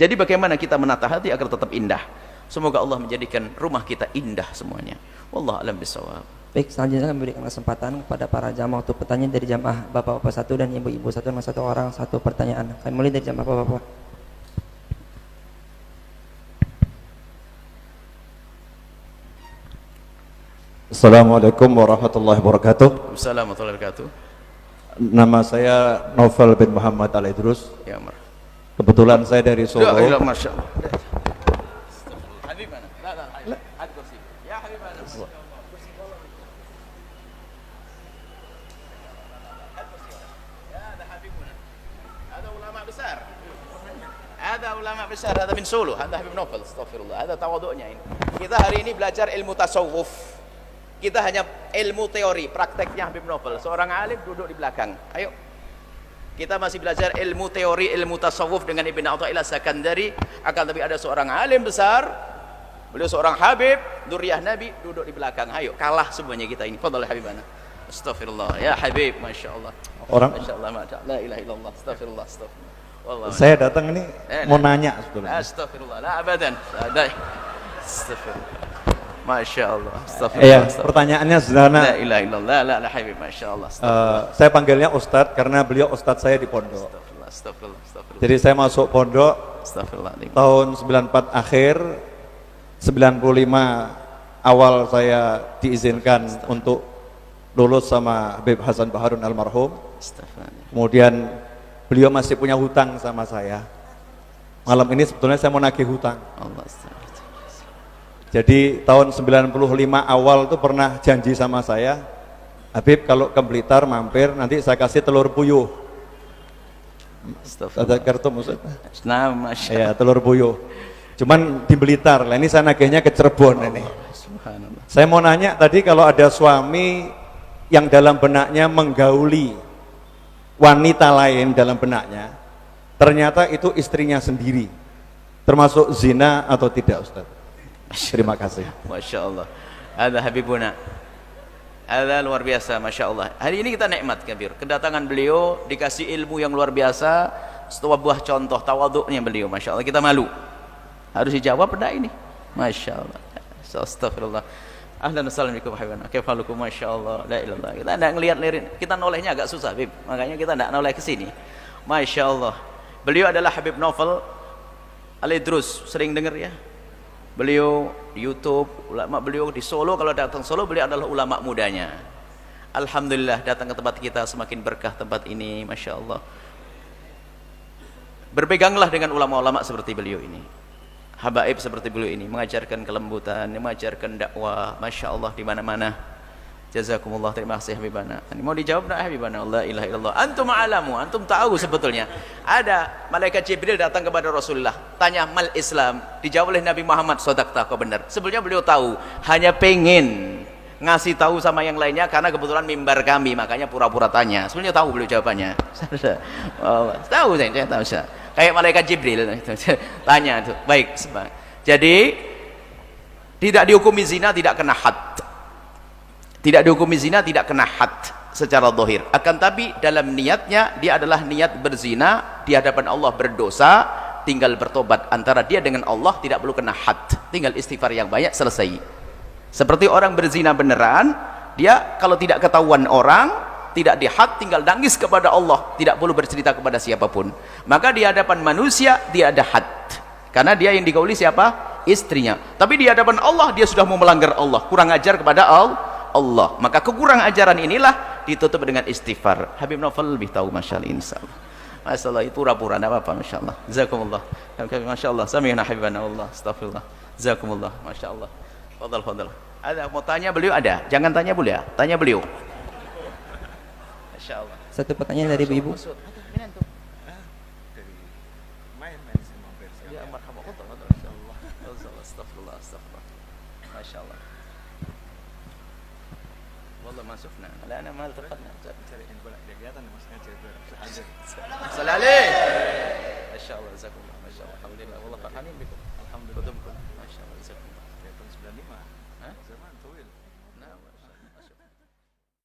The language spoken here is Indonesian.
Jadi bagaimana kita menata hati agar tetap indah? Semoga Allah menjadikan rumah kita indah semuanya. Wallahu a'lam bishawab. Baik, selanjutnya kami berikan kesempatan kepada para jamaah untuk pertanyaan dari jamaah bapak-bapak satu dan ibu-ibu satu, dan satu orang satu pertanyaan. Kami mulai dari jamaah bapak-bapak. Assalamualaikum warahmatullahi wabarakatuh. Assalamualaikum warahmatullahi wabarakatuh. Nama saya Novel bin Muhammad Al-Idrus. Ya, Mar. Kebetulan saya dari Solo. Ya, Masya Allah. Habibana. La. Ada kursi. Ya, Habibana. هذا حبيبنا هذا علماء besar هذا علماء besar هذا من Solo هذا Habib Novel astagfirullah هذا tawaduknya ini. Kita hari ini belajar ilmu tasawuf, kita hanya ilmu teori, prakteknya Habib Novel seorang alim duduk di belakang. Ayo kita masih belajar ilmu teori, ilmu tasawuf dengan Ibn Athaillah Sakandari, akan tapi ada seorang alim besar, beliau seorang Habib Duriyah Nabi duduk di belakang. Ayo kalah semuanya kita ini. Fadhal Habibana. Astagfirullah ya Habib, Masya Allah. Orang, Masya Allah, la ilaha illallah, astagfirullah, astagfirullah. Wallah, saya datang ini mau nanya sebetulnya. Astagfirullah, la abadan. Astagfirullah. Masya Allah, Iya, astagfirullah. pertanyaannya sederhana. La ilaha illallah, la Habib, Masya Allah. Saya panggilnya Ustadz karena beliau Ustadz saya di pondok. Astagfirullah, astagfirullah, astagfirullah. Jadi saya masuk pondok Astagfirullah. tahun 94 akhir, 95 awal saya diizinkan untuk lulus sama Habib Hasan Baharun almarhum. Kemudian beliau masih punya hutang sama saya. Malam ini sebetulnya saya mau nagih hutang. Jadi tahun 95 awal itu pernah janji sama saya, Habib kalau ke Blitar mampir nanti saya kasih telur puyuh. Ada kartu maksudnya? Nah, Masya Allah. Ya, telur puyuh. Cuman di Blitar. Lah ini saya nagihnya ke Cirebon ini. Subhanallah. Saya mau nanya tadi, kalau ada suami yang dalam benaknya menggauli wanita lain dalam benaknya, ternyata itu istrinya sendiri, termasuk zina atau tidak, Ustaz? Terima kasih. Masya Allah. Ada Habibuna. Ada luar biasa, Masya Allah. Hari ini kita nikmat kabir. Kedatangan beliau dikasih ilmu yang luar biasa. Sebuah buah contoh tawaduknya beliau, Masya Allah. Kita malu. Harus dijawab pada ini. Masya Allah. Astagfirullah. Ahlan assalamualaikum habibana. Kaifalukum, Masya Allah. La ilallah. Kita tidak ngelihat lirin. Kita nolehnya agak susah, Habib. Makanya kita tidak noleh ke sini. Masya Allah. Beliau adalah Habib Novel Al-Idrus. Sering dengar ya? Beliau di YouTube, ulama beliau di Solo. Kalau datang Solo, beliau adalah ulama mudanya. Alhamdulillah datang ke tempat kita semakin berkah tempat ini, Masya Allah. Berpeganglah dengan ulama-ulama seperti beliau ini. Habaib seperti beliau ini mengajarkan kelembutan, mengajarkan dakwah, Masya Allah di mana-mana. Jazakumullah, terima kasih Habibana. Ini mau dijawab nak Habibana? La ilaha illallah. Antum a'lamu, antum tahu sebetulnya. Ada malaikat Jibril datang kepada Rasulullah, tanya mal Islam, dijawab oleh Nabi Muhammad, shadaqta, kau benar. Sebetulnya beliau tahu, hanya pengen ngasih tahu sama yang lainnya karena kebetulan mimbar kami, makanya pura-pura tanya. Sebenarnya tahu beliau jawabannya. Tahu saya tahu saya. Kayak malaikat Jibril tanya itu. Baik, jadi tidak dihukumi zina, tidak kena had. Tidak dihukumi zina, tidak kena had secara zahir. Akan tapi dalam niatnya dia adalah niat berzina di hadapan Allah, berdosa, tinggal bertobat antara dia dengan Allah, tidak perlu kena had. Tinggal istighfar yang banyak, selesai. Seperti orang berzina beneran, dia kalau tidak ketahuan orang, tidak dihad, tinggal nangis kepada Allah, tidak perlu bercerita kepada siapapun. Maka di hadapan manusia dia ada had, karena dia yang digauli siapa? Istrinya. Tapi di hadapan Allah dia sudah mau melanggar Allah, kurang ajar kepada Allah. Maka kekurang ajaran inilah ditutup dengan istighfar. Habib Novel lebih tahu, Masya Allah. Insyaallah. Masya Allah, itu pura-pura, tidak apa-apa. Masya Allah. Jazakumullah. Masya Allah. Sami'na habibana Allah. Astagfirullah. Jazakumullah. Masya Allah. Fadal, fadal. Ada mau tanya beliau? Ada. Jangan tanya beliau ya. Tanya beliau. Masya Allah. Satu pertanyaan dari ibu-ibu. Masya Allah. Wallah masukna. La ana ma altaqadna. Salam alaik. Masya Allah, jazakumullah. Masya Allah. Alhamdulillah. Wallah farhanin bikum. Alhamdulillah. Masya Allah, jazakumullah. 95. Zaman tuil.